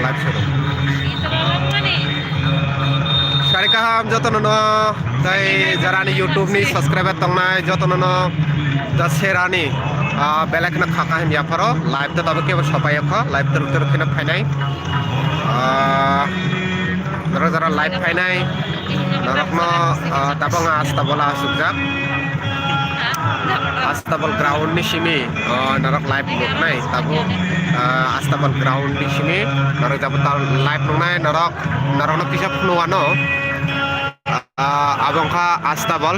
live show Sari kaham joto nono tai jarani YouTube ni subscriber tongnai joto nono da serani belak na khaka him yaparo live to tabe ke sopai kho live teruk teruk kena phainai jara live phainai narokno tabang astabola asukjak Astabal ground ni sini narok live nai tabu Astabal ground ni sini narok jabatal live nai narok no kisah penuano abang ka Astabal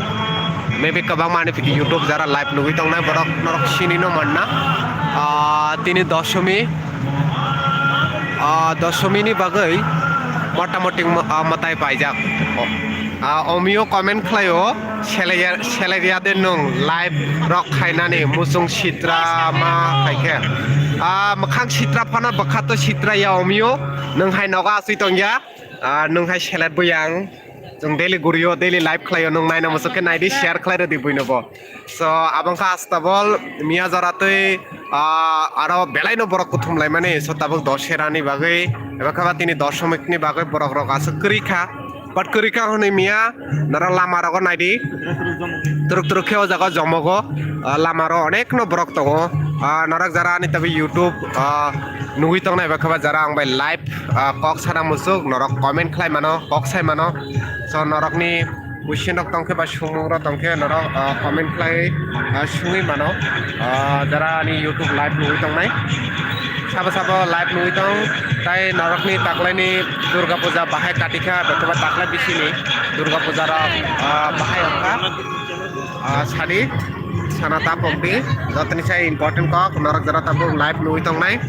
maybe kabang mana pergi YouTube jara live nui tong nai borok narok sini no mana tini dosomi ni bagai motamoti matai pajak omio comment klayo seleria den nung live rock khainani musung sitra ma khaike makhang sitra phana bakhato sitra ya omio nung hai noga asui tongya nung hai selet buyang jong daily gurio daily live klayo nung naina musuke naidi share khlaire di buinobo so abang ka astabol mia jaratoi aro belai no borok kuthum lai mane so tabuk doserani bagai ebakaba tini dosomikni bagai borok rok asu krikha Pat kerika honi mia nara lama rago naidi truk kheo jago jomogo lama ro onek no brok tongo narak jara ani tabi YouTube nugui tong nai bakaba jara ang bai live kok sana musuk norok comment khlai mano kok sai mano so norok ni Usinok tongke ba sumura tongke norok comment khlai sungui mano jara ani YouTube live nugui tong nai Sabo live nui tong tai narok ni taklai ni Durga Puja bahai katika betul taklai bisi ni Durga Puja ra bahai angka sadi sanata pompi jotni sai important kok narok jara tabung live nui tong nai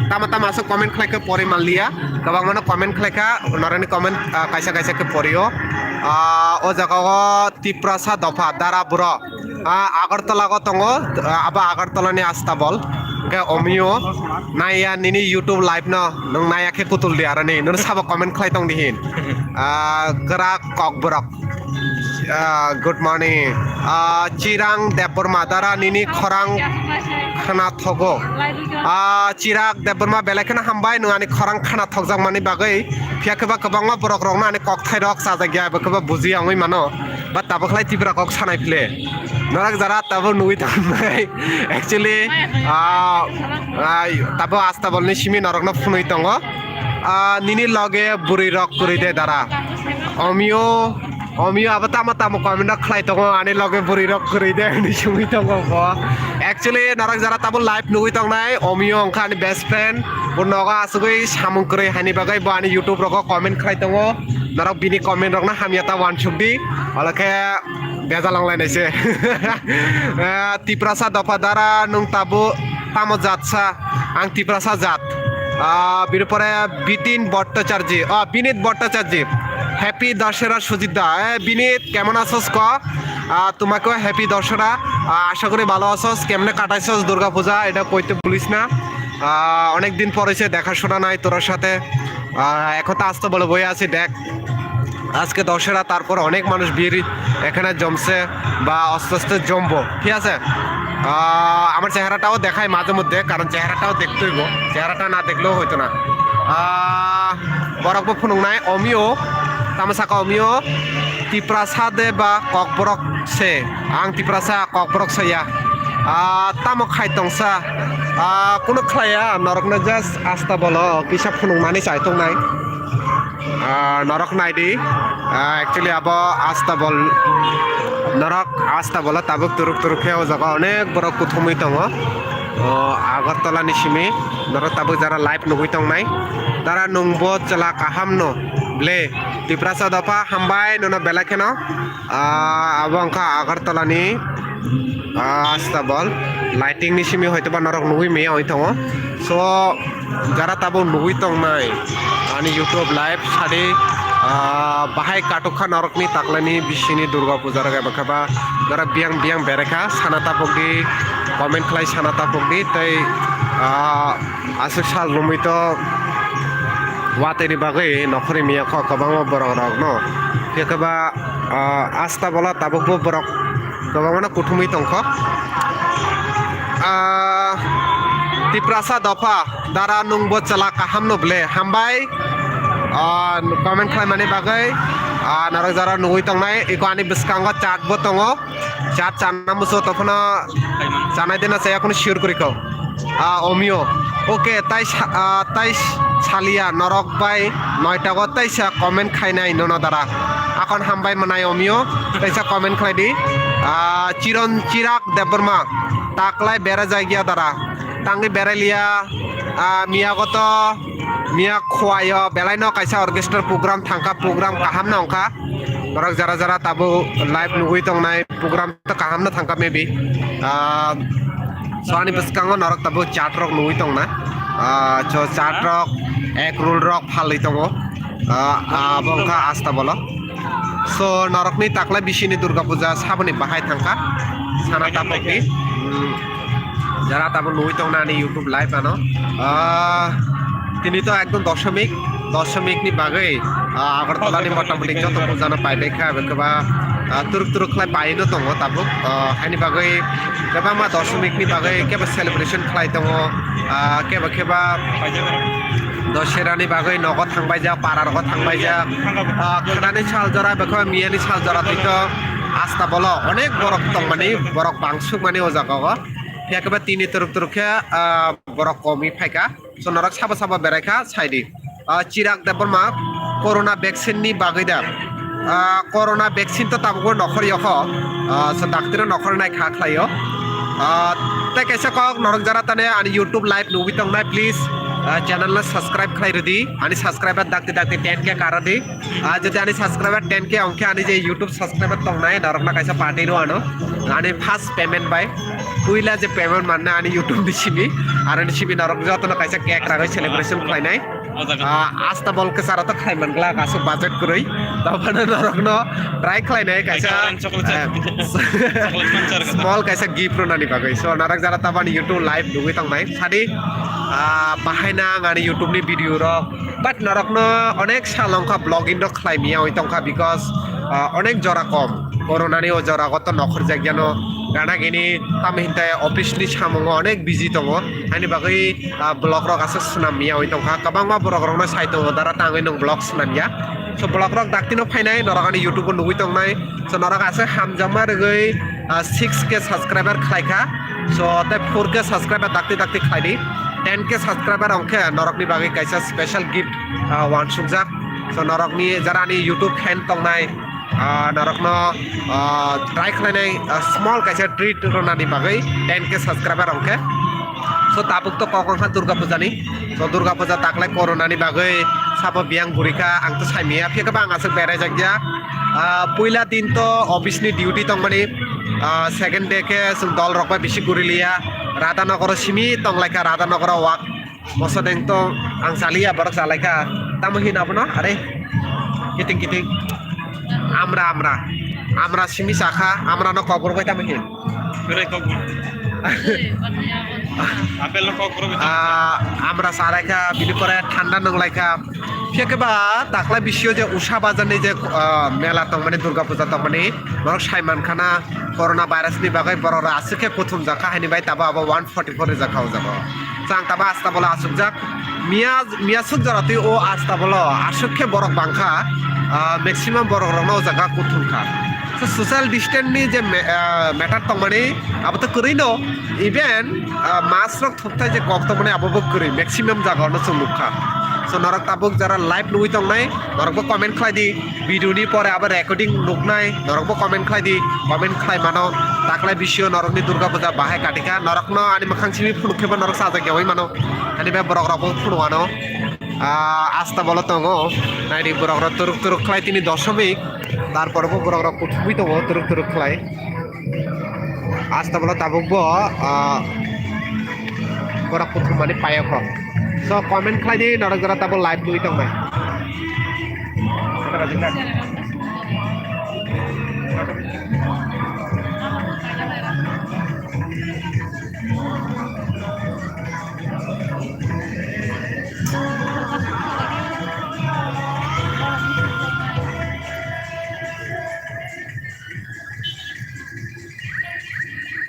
tama masuk comment khlai ke pori malia kabang mana comment khlai ka narani comment kaisa ke porio o jaga tiprasa dofa dara buro Agartala ko tongo aba Agartala ni Astabol ke omio naya nini YouTube live no nung naya ke kutul diarani nun sabo comment khlai tong dihin gerak kok borok good morning Cirang Depur Madara nini khorang khana thogo Cirak Depur ma belakena hambai nu ani khorang khana thogjak mani bagai phiakeba kabangma borok rok na ani kok thai rok sajagya bakaba buji angoi mano ba tabak khlai tibra kok sanai phle Norak jara tabo nui tanai actually tabo Astabol ni simi norok no phunui tongo nini loge buri rok kuri de dara omio abata mata mo comment khlai tongo ani loge buri rok kuri de ni sumi tongo bo actually norak jara tabo live nui tong nai omio angka ni best friend bunoga asugui samung kuri hani bagai bo ani YouTube rok comment khlai tongo norok bini comment rok na hamiata wan shukdi alake Bezalang lain aja. Tiprasa dopadara nung tabu tamo jatsa ang tiprasa jat. Birupore bitin Bhattacharya Binit Bhattacharya Happy Dashera Sujita Binit কেমন আছস ক তোমাকে happy দশরা আশা করি ভালো আছস কেমনে কাটাইছস দুর্গা পূজা এটা কইতে ভুলিস না অনেক দিন পর হইছে দেখাশোনা নাই তোর সাথে এখন তো আসতে বলে বই আছি দেখ আজকে দশেরা তারপর অনেক মানুষ ভিড় এখানে জমছে বা আস্তে আস্তে জমবো ঠিক আছে আমার চেহারাটাও দেখায় মাঝে মধ্যে কারণ চেহারাটাও দেখতে হইব চেহারাটা না দেখলেও হইতো না বরকব ফুনুংনাই অমিও তামাসাকা অমিও তিপ্রাসাদে বা ককবরক সে আং তিপ্রাসা ককবরক সাইয়া তামক খাইতংসা কোনো খাইয়া নরকনা জাস্ট আস্তা বলো কিসা ফুনুংনানি চাইতং নাই Norok naidi actually abo Astabol norok Astabol tabuk turuk heo jaga onek borok kuthumui tongo Agartala ni simi norok tabuk jara live nugui tong nai dara nungbo chala kaham no ble tiprasa dapa hambai nona belakeno abo angka Agartala ni Astabol lighting ni simi hoyto ba norok nugui me oi tongo so jara tabuk nugui tong nai ani YouTube live sade bahai katukha norokni taklani bisini Durga Puja raga bakaba dara biang bereka sanata pogdi comment khlai sanata pogdi tai asuk sal lumito wateri bagai nokhori miya kho kabang borok rok no yakaba Astabol tabuk borok kabang na kuthumi tongkho Diprasa dofa dara nungbo chala kaham noble hambai comment khlaimani bagai narok jara nugui tongnai iko ani biskango chat bo tongo chat chana muso tokhono janai dena saya kono sure koriko omio oke tai salia norok bai 9 টা taisa comment khainai nono dara akon hambai manai omio taisa comment khlaidi Chirag Debbarma তাকলাই বেড়া জায়গা দ্বারা tangi berelia miyagot miya khwayo belaino kaisa orchestra program thangka program kaham na ongka norok jara jara tabu live nugui tongnai program ta kaham na thangka maybe soani biskango norok tabu chat rok nugui tongna cho chat rok ek rule rok phali tongo bongka asta bolo so norok ni taklai bisini durga puja saboni bahai thangka sana tapokni যারা তারপর নই তং না YouTube live আনো তিনি তো একদম দশমিক নি বাগৈ আগরতলানি মোটামুটি যত পূজানো পাইবে খাবা তুরুক তুরুক খাই পাইনো দङ তাবুক হাইনি বাগৈ কেবা মা দশমিক নি বাগৈ কেবা সেলিব্রেশন খাই দङ কেবা দশেরানি বাগৈ নগদ থাংবাই যা পাড়ার গত থাংবাই যা খানানি সাল জরা বেখা মিয়ানি সাল জরা তুইতো আস্তা বলো অনেক বরক দং মানে বরক বাংসুক মানে ও জায়গা Fiakaba tini turuk-turuknya borok komi faika so norak saba beraika saidi cirak dabarma corona vaksin ni bagida corona vaksin to tabgo nokhor yoko so daktir nokhor nai kha khlayo ta kaisa kok norak jara tane ani youtube live nubi tong nai please channel na subscribe khlai redi ani subscriber dakti 10k karadi jodi ani subscriber 10k ongke ani je youtube subscriber tong nai norak na kaisa party ro ano ani first payment by puila je payment manna ani youtube disibi arani sibi narok joto na kaisa cake ragai celebration khlainai asta bol ke sara to khai mangla kasu budget kuroi tabana narok no try khlainai kaisa small kaisa gift ro nani bagai so narak jara tabani youtube live dugui tangnai sadi bahaina ngani youtube ni video ro but narok no onek salongka blogging ro khlaimia oi tongka because onek jora kom corona ni o jora goto nokhor jagyano gana gini tamhinte office ni samongo onek busy tongo ani bagai blog rok asa sunamia oi tongka kabangma borok rok no site dara tangoi nong blog sunamia so blog rok daktino phainai norokani youtube nugui tongnai so norok asa hamjama rogoi 6k subscriber khlaika so ta 4k subscriber dakti khlaidi 10k subscriber ongke norok ni bagai kaisa special gift one sujak so norok ni jara ni youtube fan tongnai narok no try khlainai small kaisa treat ronani bagai 10k subscriber ongke so tabuk to kokong khan durga puja ni so durga puja taklai corona ni bagai sabo biang burika ang to saimia pheka bang asuk berai jakja puila din to office ni duty tongmani second day ke sum dol rokba bishi gurilia radhanagor simi tonglaika radhanagor wak mosodeng to ang salia borok salaika tamuhin apno are kiting আমরা সিমি শাখা আমরা ন কবর কইতা মহিন বেরে কবর apple কবর আমরা সারাইকা বিনি পরে ঠান্ডা নংলাইকা ফেকেবা তাকলা বিশ্বয় যে উষা বাজারনি যে মেলা তং মানে দুর্গা পূজা তং মানে নরক সাইমান খানা corona virus ni bagai borora asike prothom jaka haini bai taba aba 144 e jaka jabo sang taba asta bola asuk jak miya suk jarati o asta bolo asukhe borok bangkha maximum borok rokno jaga kuthumkha so social distance ni je matter tongmani abo to kuri no even mask rok thukta je kok tongmani abo bo kuri maximum jaga no chumukha so norok tabuk jara live nugui tongnai norok bo comment khlai di video ni pore abar recording nugnai norok bo comment khlai di comment khlai mano taklai bisio norok ni durga puja bahai katika norok no ani makhang simi phunukhe norok saja gewai mano ani be borok rok bo phunwano asta bolo tongo nairi borok rok turuk khlai tini dosomik তারপর borok rok kuthumi tongo turuk khlai asta bolo tabuk bo borok kuthumani payakho so comment khlai di norok jara tabo live dui tongnai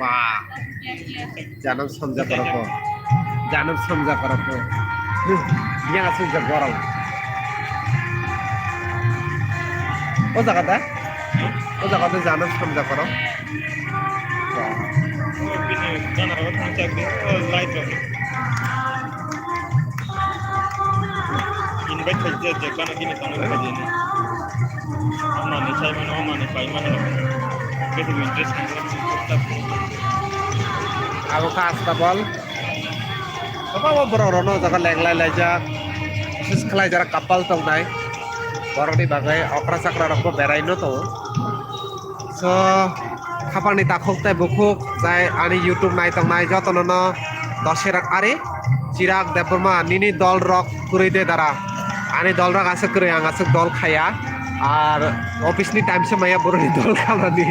wah jangan sonja borok janam samja korok ko yang asing jak gorong o jagata janam samja korok invite saja jangan gini tangan saja ini mana saya mana saya mana begitu interest kan aku kasta bol apa borono jaga lenglai lejak sekelai jarak kapal tong nai borong di bagai okra sakra rokko beraino to so kapan ni takuk tai bukuk jai ani YouTube nai tong nai jotono no doserak are Chirag Debbarma নিনি দল rock করে দে দাঁড়া আনি দল rock আসে করে আং আসে দল খায়া আর অফিসনি টাইম সে মাইয়া বড়নি দল খাওয়ানি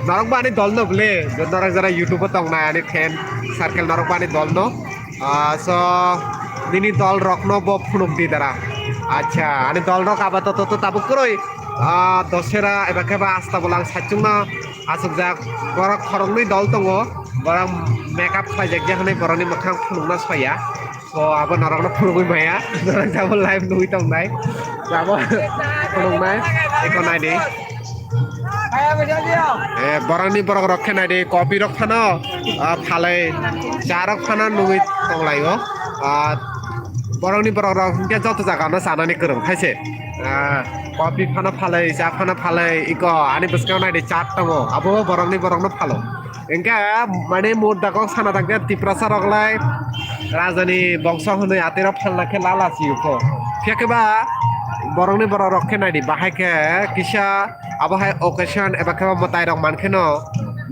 নরক বানি দল ন বলে নরক যারা ইউটিউবে তং নাই আনি ফ্যান সার্কেল নরক বানি দল ন সো নিনি দল রক ন ব ফুনুক দি দাঁড়া আচ্ছা আনি দল রক আপাতত তো তাবু করই দশেরা এবার কেবা আস্তা বলাং সাচুং না আসুক যাক বরক খরংনি দল দङ barang makeup saja jangan nih barang ini makan punungna saya so apa narangna punungi maya narang jabal live nui tong nai jabal punung nai ikon nai deh barang ini barang rok nai deh kopi rok fana phalai jarok fana nui tong lai yo barang ini barang rok kia jauh tuh jaga na sana nih kereng kaise kopi fana phalai ja fana phalai iko ani beskau nai deh cat tong abo barang ini barang na phalo engka মানে মোর দাকক সানা থাকতে তিপ্রাসা রগলাই রাজধানী বংশ হনে আতের ফালনাকে লালাসি উঠো ফেকেবা বরংনি বড় রক্ষে নাইদি বাহাইকে কিসা আবহাই occasion এবা কেবা মতাই রক মানখেনো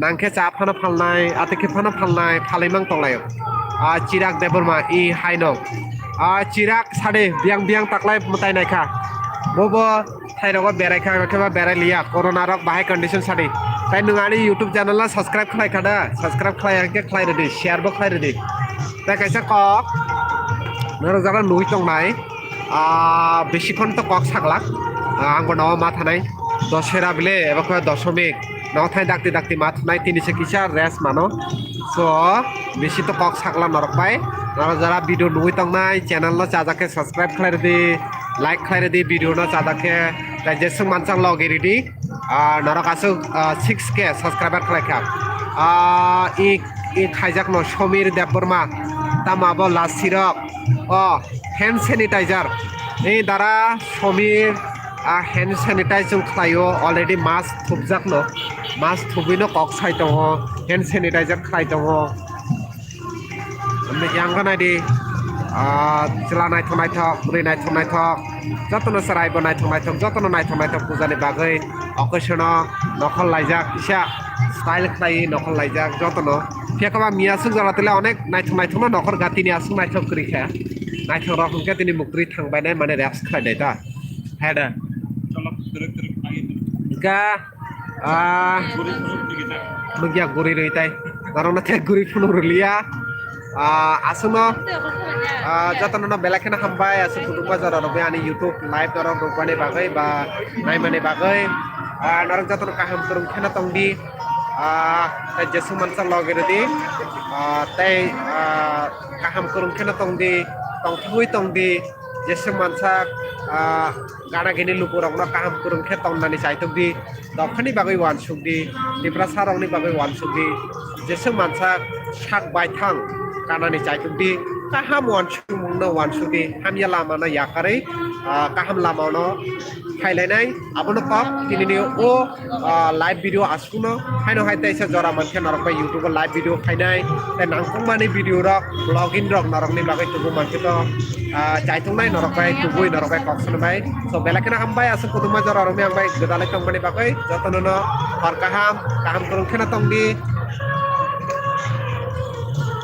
নাংখে চা ফানা ফালনাই আতেকে ফানা ফালনাই ফালাইমাং তংলায় চিরাক দেবরমা ই হাইনক চিরাক সাড়ে বিয়াং বিয়াং তাকলাই মতাই নাইখা বব থাইরক বেড়াইখা কেবা বেড়াই লিয়া করোনা রক বাহাই কন্ডিশন সাড়ে তাই নङानि ইউটিউব চ্যানেলনা সাবস্ক্রাইব খালাইখাদা সাবস্ক্রাইব খালাইকে খালাইরেদি শেয়ারবো খালাইরেদি তাই কাইসা কক নর যারা নুই তংনাই বেশিক্ষণ তো কক সাগলাক আঙ্গো নও মা থানাই দশেরা বিলে এবার কয় দশমিক নও থাই ডাকতে ডাকতে মা থানাই তিনিশে কিসা রেস মানো সো বেশি তো কক সাগলা নরক পাই নর যারা ভিডিও নুই তংনাই চ্যানেল চাজাকে সাবস্ক্রাইব খালাইরেদি লাইক খালাইরেদি ভিডিও না চাজাকে তাই যেসং মানসাং লগেরিদি নরক আসুক 6K সাবস্ক্রাইবার খালাইখা ই খাইজাক ন সমীর দেববর্মা তামাবো লাসিরক হ্যান্ড স্যানিটাইজার এই দ্বারা সমীর হ্যান্ড স্যানিটাইজার খালাইও অলরেডি মাছ থুবজাক ন মাছ থুবিনো কক সাই দङ হ্যান্ড স্যানিটাইজার খালাই দङ ইয়াঙ্গা নাইদি jela naithok naithok buri naithok naithok jotono saraibo naithok naithok jotono naithok naithok pujani bagui occasion নকল লাইজাক ইসা স্টাইল খাই নকল লাইজাক jotono ফেকবা মিয়াসুক জালাতলে অনেক নাইথক নাইথক নকর গাতিনি আসুক নাইথক করিখা নাইথক রকমকে তিনি মুক্তি থাংবাই নাই মানে রেপস খাইদাই তা হেডা গা মুগিয়া গরি রইতাই দারনাতে গরি ফুন রলিয়া আসুনো যতন বেলাখেনা হামবাই আছে কুটুম্বা জরবে আনি ইউটিউব লাইভ দরক রূপানি বাগৈ বা নাইমানি বাগৈ নরক যতন কাহাম করুম খেনা তংদি তাই যেসু মানসা লগেরদি তাই কাহাম করুম খেনা তংদি তংথুই তংদি যেসু মানসা গানা গিনি লুপুরক ন কাহাম করুম খে তংনানি চাইতকদি দখানি বাগৈ ওয়ান সুকদি দিপ্রা সারংনি বাগৈ ওয়ান সুকদি যেসু মানসা সাক বাইথাং কানানি চাইতকদি kaham wansudi hamya lama na yakare kaham lama no khailai abono kok kinini o live video asuno haino haita isa jora manke narok bai youtube live video khainai te nangkong mani video rok login rok narok ni bagai tubu manke to chaitung nai narok bai tubui narok bai kokson bai so belakena hambai asu kuduma jora rok mi ambai gedalai tong mani bagai jotono no har kaham kurung khena tong di